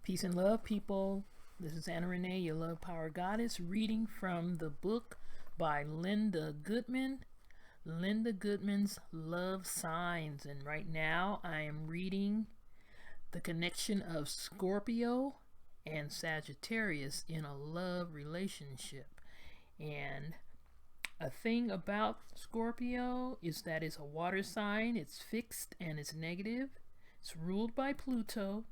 Peace and love, people. This is Anna Renee, your love power goddess, reading from the book by Linda Goodman, Linda Goodman's Love Signs. And right now I am reading the connection of Scorpio and Sagittarius in a love relationship. And a thing about Scorpio is that it's a water sign, it's fixed and it's negative. It's ruled by Pluto.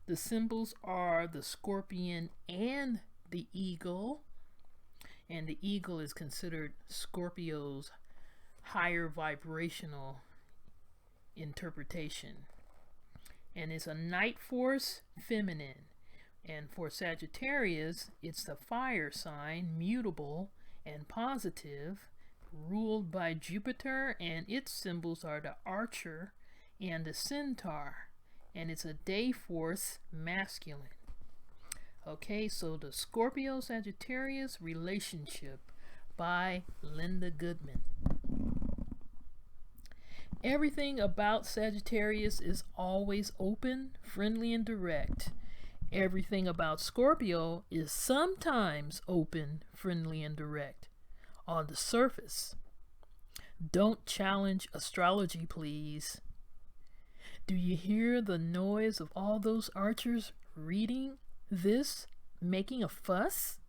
The symbols are the scorpion and the eagle. And the eagle is considered Scorpio's higher vibrational interpretation. And it's a night force, feminine. And for Sagittarius, it's the fire sign, mutable and positive, ruled by Jupiter, and its symbols are the archer and the centaur. And it's a day force, masculine. Okay, so the Scorpio Sagittarius relationship by Linda Goodman. Everything about Sagittarius is always open, friendly, and direct. Everything about Scorpio is sometimes open, friendly, and direct on the surface. Don't challenge astrology, please. Do you hear the noise of all those archers reading this, making a fuss?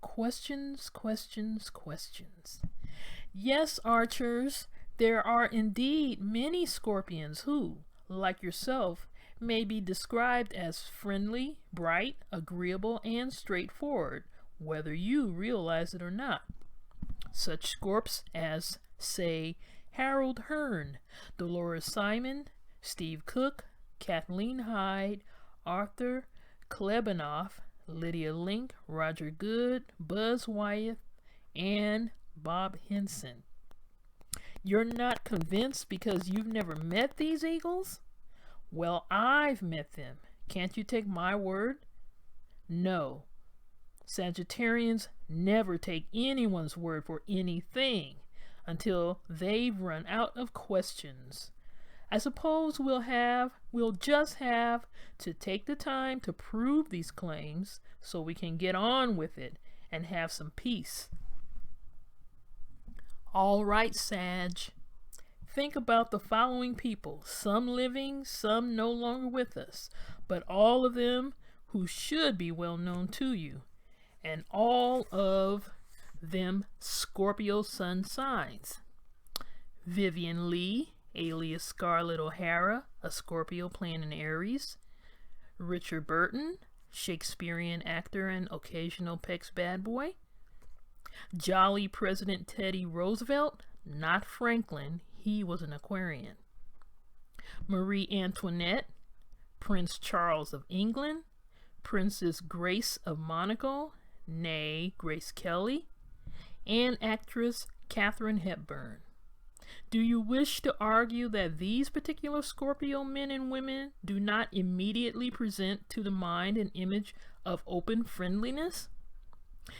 Questions, questions, questions. Yes, archers, there are indeed many Scorpions who, like yourself, may be described as friendly, bright, agreeable, and straightforward, whether you realize it or not. Such Scorps as, say, Harold Hearn, Dolores Simon, Steve Cook, Kathleen Hyde, Arthur Klebanoff, Lydia Link, Roger Good, Buzz Wyeth, and Bob Henson. You're not convinced because you've never met these eagles? Well, I've met them. Can't you take my word? No. Sagittarians never take anyone's word for anything until they've run out of questions. I suppose we'll just have to take the time to prove these claims so we can get on with it and have some peace. All right, Sag. Think about the following people, some living, some no longer with us, but all of them who should be well known to you, and all of them Scorpio sun signs. Vivian Lee, alias Scarlett O'Hara, a Scorpio planet in Aries. Richard Burton, Shakespearean actor and occasional Peck's bad boy. Jolly President Teddy Roosevelt, not Franklin, he was an Aquarian. Marie Antoinette, Prince Charles of England. Princess Grace of Monaco, née Grace Kelly. And actress Katharine Hepburn. Do you wish to argue that these particular Scorpio men and women do not immediately present to the mind an image of open friendliness?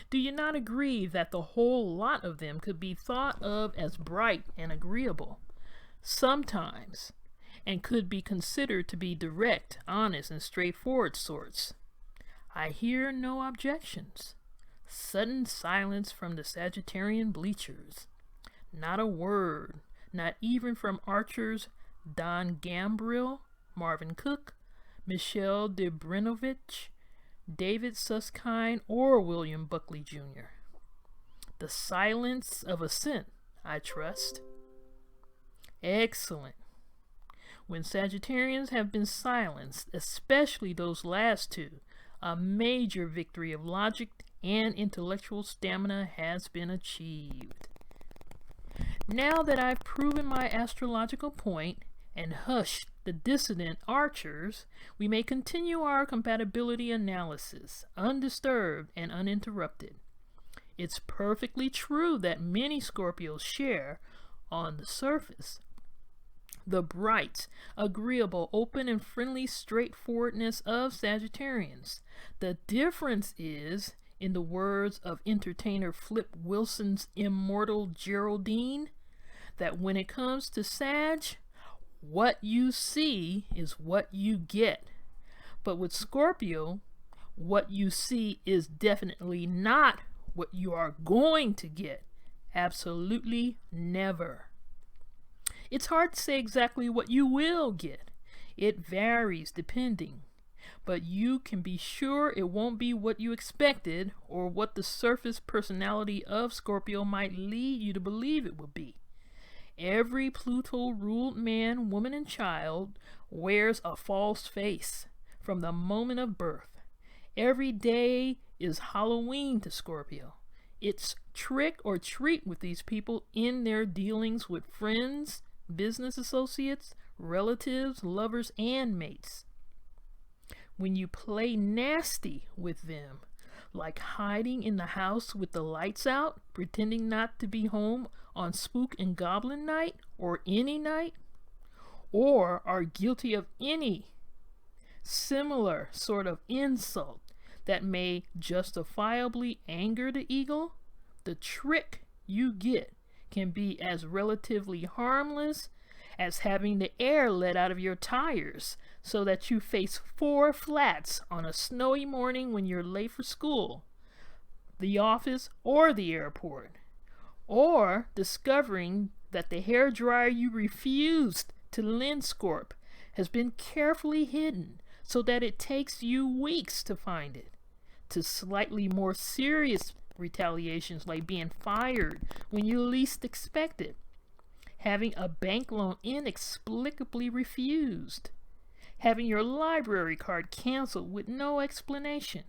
Do you not agree that the whole lot of them could be thought of as bright and agreeable, sometimes, and could be considered to be direct, honest, and straightforward sorts? I hear no objections. Sudden silence from the Sagittarian bleachers. Not a word. Not even from archers Don Gambrill, Marvin Cook, Michelle de Brinovich, David Susskind, or William Buckley Jr. The silence of assent, I trust. Excellent. When Sagittarians have been silenced, especially those last two, a major victory of logic and intellectual stamina has been achieved. Now that I've proven my astrological point and hushed the dissident archers, we may continue our compatibility analysis, undisturbed and uninterrupted. It's perfectly true that many Scorpios share, on the surface, the bright, agreeable, open, and friendly straightforwardness of Sagittarians. The difference is, in the words of entertainer Flip Wilson's immortal Geraldine, that when it comes to Sag, what you see is what you get. But with Scorpio, what you see is definitely not what you are going to get. Absolutely never. It's hard to say exactly what you will get. It varies depending. But you can be sure it won't be what you expected or what the surface personality of Scorpio might lead you to believe it will be. Every Pluto-ruled man, woman, and child wears a false face from the moment of birth. Every day is Halloween to Scorpio. It's trick or treat with these people in their dealings with friends, business associates, relatives, lovers, and mates. When you play nasty with them, like hiding in the house with the lights out, pretending not to be home on Spook and Goblin night or any night, or are guilty of any similar sort of insult that may justifiably anger the eagle, the trick you get can be as relatively harmless as having the air let out of your tires so that you face 4 flats on a snowy morning when you're late for school, the office, or the airport, or discovering that the hairdryer you refused to lend Scorp has been carefully hidden so that it takes you weeks to find it, to slightly more serious retaliations like being fired when you least expect it, having a bank loan inexplicably refused, having your library card canceled with no explanation,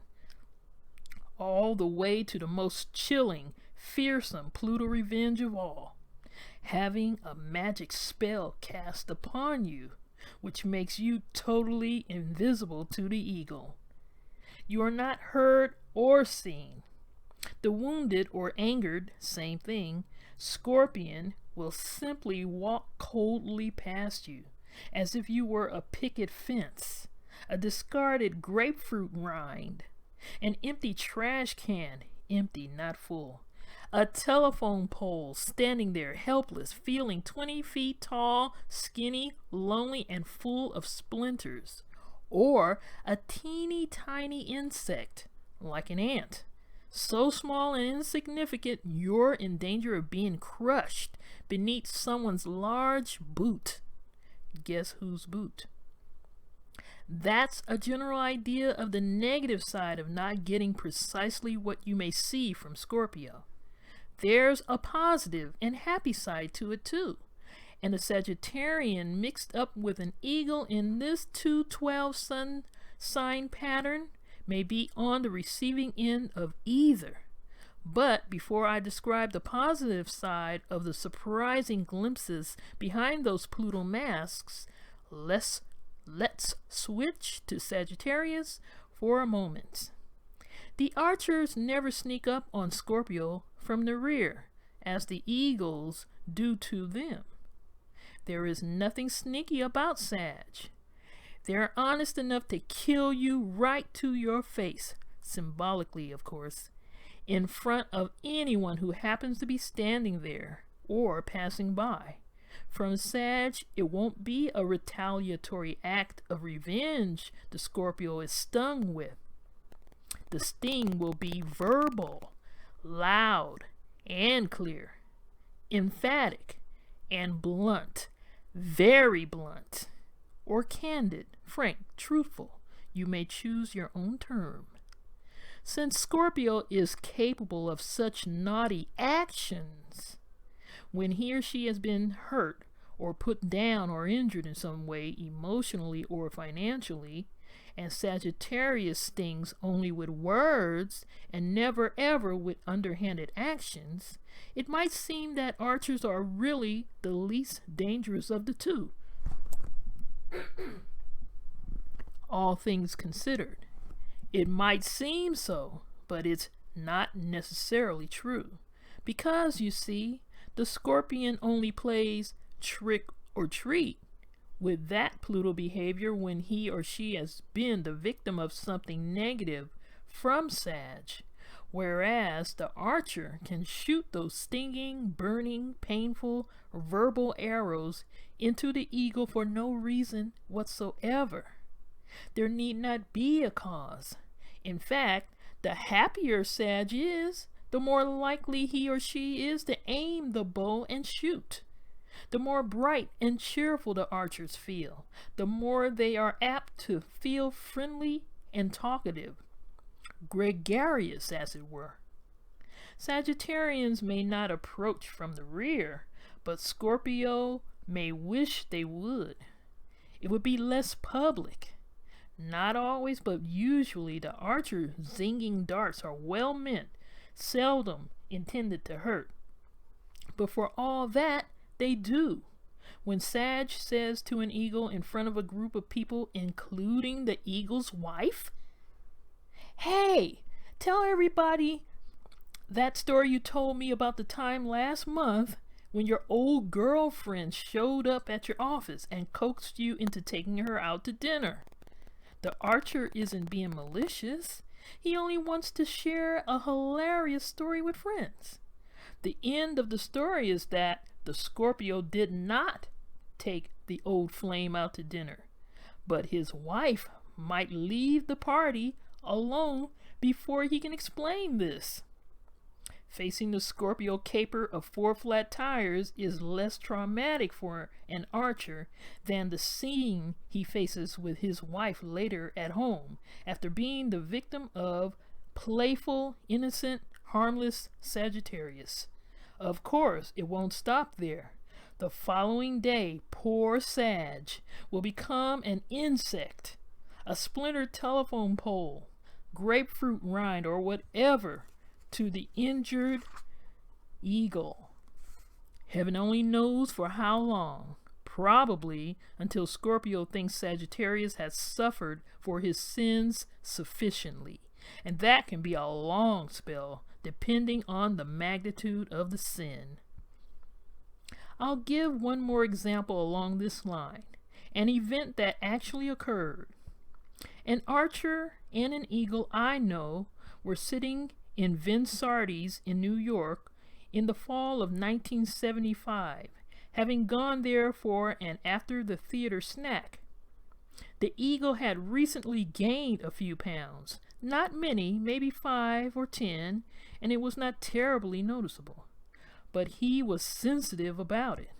all the way to the most chilling, fearsome Pluto revenge of all, having a magic spell cast upon you which makes you totally invisible to the eagle. You are not heard or seen. The wounded or angered, same thing, Scorpion will simply walk coldly past you, as if you were a picket fence, a discarded grapefruit rind, an empty trash can, empty, not full, a telephone pole standing there helpless, feeling 20 feet tall, skinny, lonely, and full of splinters, or a teeny tiny insect, like an ant, so small and insignificant you're in danger of being crushed beneath someone's large boot. Guess whose boot? That's a general idea of the negative side of not getting precisely what you may see from Scorpio. There's a positive and happy side to it too. And a Sagittarian mixed up with an eagle in this 212 sun sign pattern may be on the receiving end of either. But before I describe the positive side of the surprising glimpses behind those Pluto masks, let's switch to Sagittarius for a moment. The archers never sneak up on Scorpio from the rear, as the eagles do to them. There is nothing sneaky about Sag. They're honest enough to kill you right to your face, symbolically of course, in front of anyone who happens to be standing there or passing by. From Sag, it won't be a retaliatory act of revenge the Scorpio is stung with. The sting will be verbal, loud and clear, emphatic and blunt, very blunt, or candid, frank, truthful. You may choose your own term. Since Scorpio is capable of such naughty actions, when he or she has been hurt or put down or injured in some way, emotionally or financially, and Sagittarius stings only with words and never ever with underhanded actions, it might seem that archers are really the least dangerous of the two. All things considered, it might seem so, but it's not necessarily true. Because, you see, the Scorpion only plays trick or treat with that Pluto behavior when he or she has been the victim of something negative from Sag, whereas the archer can shoot those stinging, burning, painful, verbal arrows into the eagle for no reason whatsoever. There need not be a cause. In fact, the happier Sag is, the more likely he or she is to aim the bow and shoot. The more bright and cheerful the archers feel, the more they are apt to feel friendly and talkative, gregarious as it were. Sagittarians may not approach from the rear, but Scorpio may wish they would. It would be less public. Not always, but usually the archer zinging darts are well meant, seldom intended to hurt. But for all that, they do. When Sag says to an eagle in front of a group of people, including the eagle's wife, "Hey, tell everybody that story you told me about the time last month when your old girlfriend showed up at your office and coaxed you into taking her out to dinner." The archer isn't being malicious. He only wants to share a hilarious story with friends. The end of the story is that the Scorpio did not take the old flame out to dinner, but his wife might leave the party alone before he can explain this. Facing the Scorpio caper of 4 flat tires is less traumatic for an archer than the scene he faces with his wife later at home after being the victim of playful, innocent, harmless Sagittarius. Of course, it won't stop there. The following day, poor Sag will become an insect, a splintered telephone pole, grapefruit rind, or whatever to the injured eagle. Heaven only knows for how long. Probably until Scorpio thinks Sagittarius has suffered for his sins sufficiently. And that can be a long spell, depending on the magnitude of the sin. I'll give one more example along this line, an event that actually occurred. An archer and an eagle I know were sitting in Vinsardi's in New York in the fall of 1975, having gone there for an after the theater snack. The eagle had recently gained a few pounds, not many, maybe 5 or 10, and it was not terribly noticeable. But he was sensitive about it.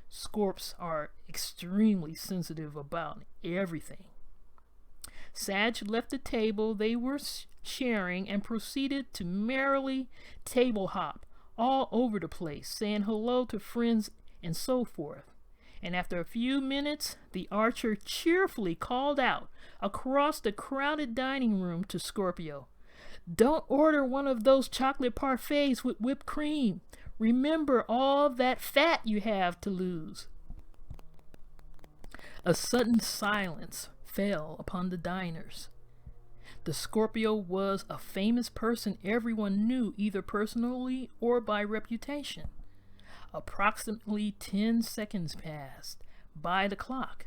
Scorps are extremely sensitive about everything. Sag left the table they were sharing and proceeded to merrily table hop all over the place, saying hello to friends and so forth. And after a few minutes, the archer cheerfully called out across the crowded dining room to Scorpio, "Don't order one of those chocolate parfaits with whipped cream. Remember all that fat you have to lose." A sudden silence fell upon the diners. The Scorpio was a famous person everyone knew, either personally or by reputation. Approximately 10 seconds passed by the clock.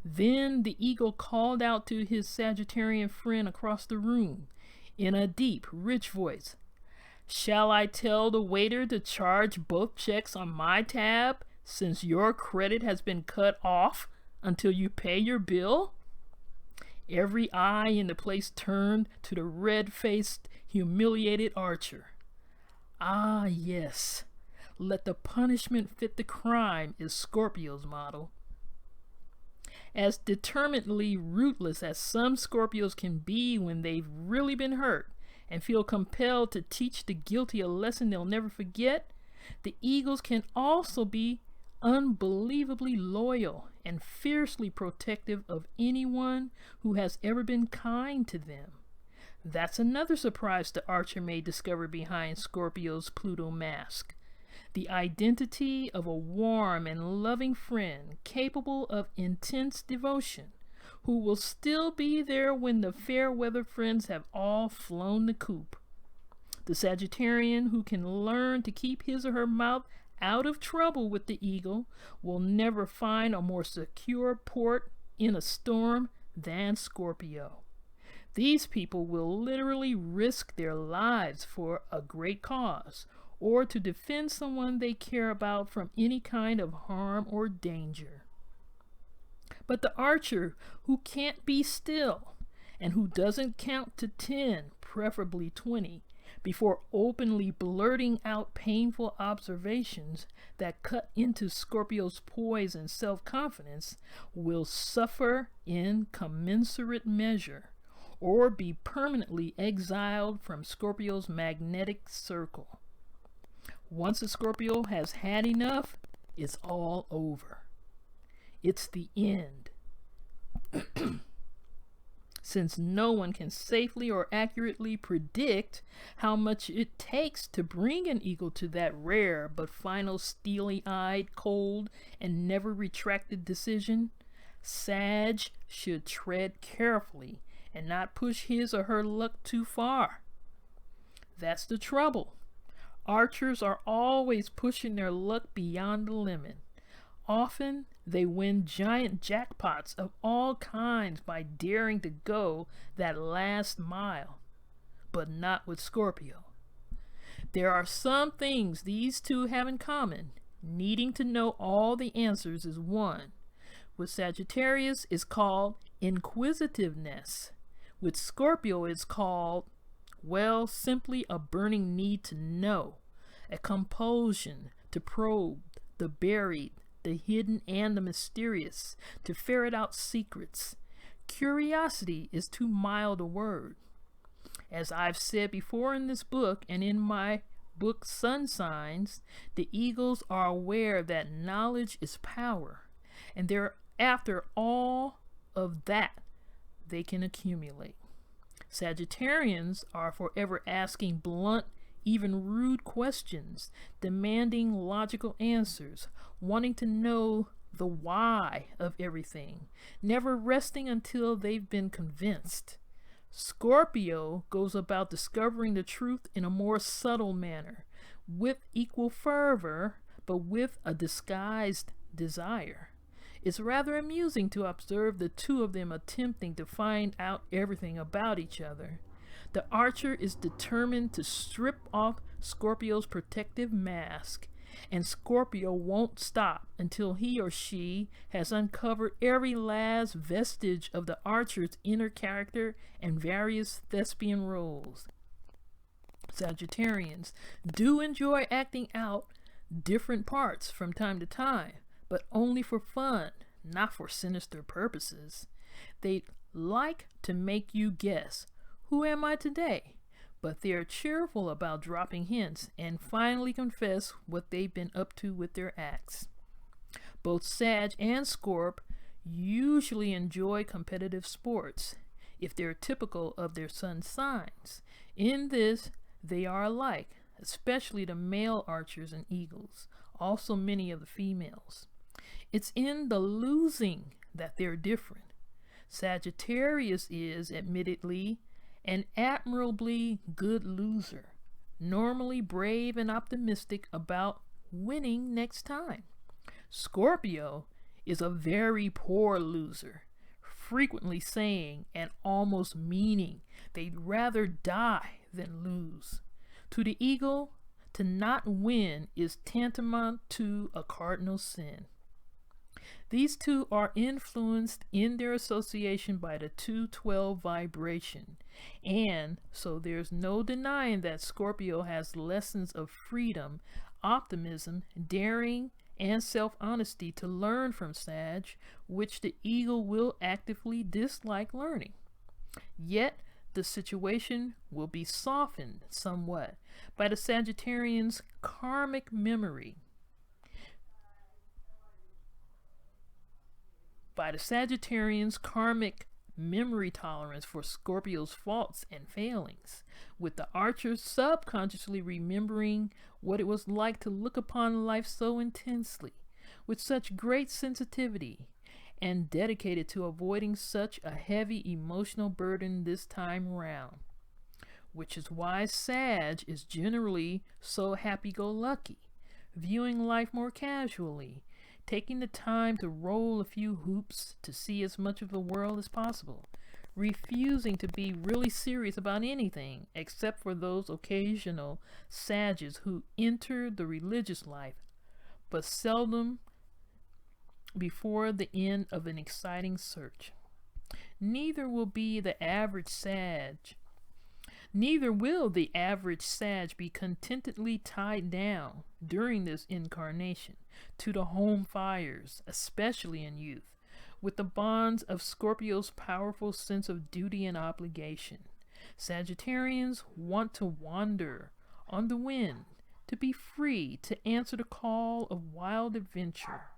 Then the eagle called out to his Sagittarian friend across the room in a deep, rich voice, "Shall I tell the waiter to charge both checks on my tab since your credit has been cut off until you pay your bill?" Every eye in the place turned to the red-faced, humiliated archer. Ah, yes. Let the punishment fit the crime is Scorpio's motto. As determinedly rootless as some Scorpios can be when they've really been hurt and feel compelled to teach the guilty a lesson they'll never forget, the eagles can also be unbelievably loyal and fiercely protective of anyone who has ever been kind to them. That's another surprise the archer may discover behind Scorpio's Pluto mask. The identity of a warm and loving friend capable of intense devotion, who will still be there when the fair weather friends have all flown the coop. The Sagittarian who can learn to keep his or her mouth out of trouble with the eagle will never find a more secure port in a storm than Scorpio. These people will literally risk their lives for a great cause or to defend someone they care about from any kind of harm or danger. But the archer who can't be still and who doesn't count to 10, preferably 20, before openly blurting out painful observations that cut into Scorpio's poise and self-confidence will suffer in commensurate measure or be permanently exiled from Scorpio's magnetic circle. Once a Scorpio has had enough, it's all over. It's the end. Since no one can safely or accurately predict how much it takes to bring an eagle to that rare but final steely-eyed, cold, and never retracted decision, Sag should tread carefully and not push his or her luck too far. That's the trouble. Archers are always pushing their luck beyond the limit. Often, they win giant jackpots of all kinds by daring to go that last mile, but not with Scorpio. There are some things these two have in common. Needing to know all the answers is one. With Sagittarius, it's called inquisitiveness. With Scorpio, it's called, well, simply a burning need to know, a compulsion to probe the buried, the hidden, and the mysterious, to ferret out secrets. Curiosity is too mild a word. As I've said before in this book and in my book Sun Signs, the eagles are aware that knowledge is power, and they're after all of that they can accumulate. Sagittarians are forever asking blunt, even rude questions, demanding logical answers, wanting to know the why of everything, never resting until they've been convinced. Scorpio goes about discovering the truth in a more subtle manner, with equal fervor, but with a disguised desire. It's rather amusing to observe the two of them attempting to find out everything about each other. The archer is determined to strip off Scorpio's protective mask, and Scorpio won't stop until he or she has uncovered every last vestige of the archer's inner character and various thespian roles. Sagittarians do enjoy acting out different parts from time to time, but only for fun, not for sinister purposes. They like to make you guess, who am I today? But they're cheerful about dropping hints and finally confess what they've been up to with their acts. Both Sag and Scorp usually enjoy competitive sports, if they're typical of their sun signs. In this, they are alike, especially the male archers and eagles, also many of the females. It's in the losing that they're different. Sagittarius is, admittedly, an admirably good loser, normally brave and optimistic about winning next time. Scorpio is a very poor loser, frequently saying and almost meaning they'd rather die than lose. To the eagle, to not win is tantamount to a cardinal sin. These two are influenced in their association by the 212 vibration, and so there's no denying that Scorpio has lessons of freedom, optimism, daring, and self-honesty to learn from Sag, which the eagle will actively dislike learning. Yet, the situation will be softened somewhat by the Sagittarian's karmic memory. By the Sagittarian's karmic memory tolerance for Scorpio's faults and failings, with the archer subconsciously remembering what it was like to look upon life so intensely, with such great sensitivity, and dedicated to avoiding such a heavy emotional burden this time round. Which is why Sag is generally so happy-go-lucky, viewing life more casually, taking the time to roll a few hoops to see as much of the world as possible, refusing to be really serious about anything except for those occasional Sages who enter the religious life, but seldom before the end of an exciting search. Neither will the average Sag be contentedly tied down during this incarnation to the home fires, especially in youth, with the bonds of Scorpio's powerful sense of duty and obligation. Sagittarians want to wander on the wind, to be free to answer the call of wild adventure.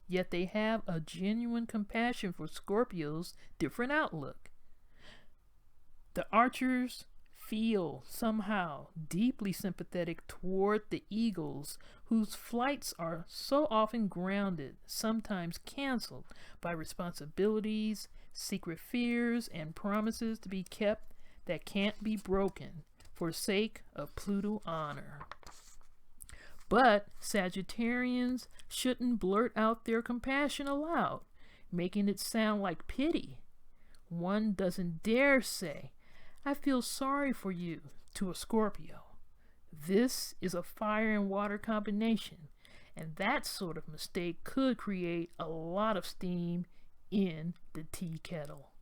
Yet they have a genuine compassion for Scorpio's different outlook. The archers feel somehow deeply sympathetic toward the eagles whose flights are so often grounded, sometimes canceled by responsibilities, secret fears, and promises to be kept that can't be broken for sake of Pluto honor. But Sagittarians shouldn't blurt out their compassion aloud, making it sound like pity. One doesn't dare say, "I feel sorry for you," to a Scorpio. This is a fire and water combination, and that sort of mistake could create a lot of steam in the tea kettle.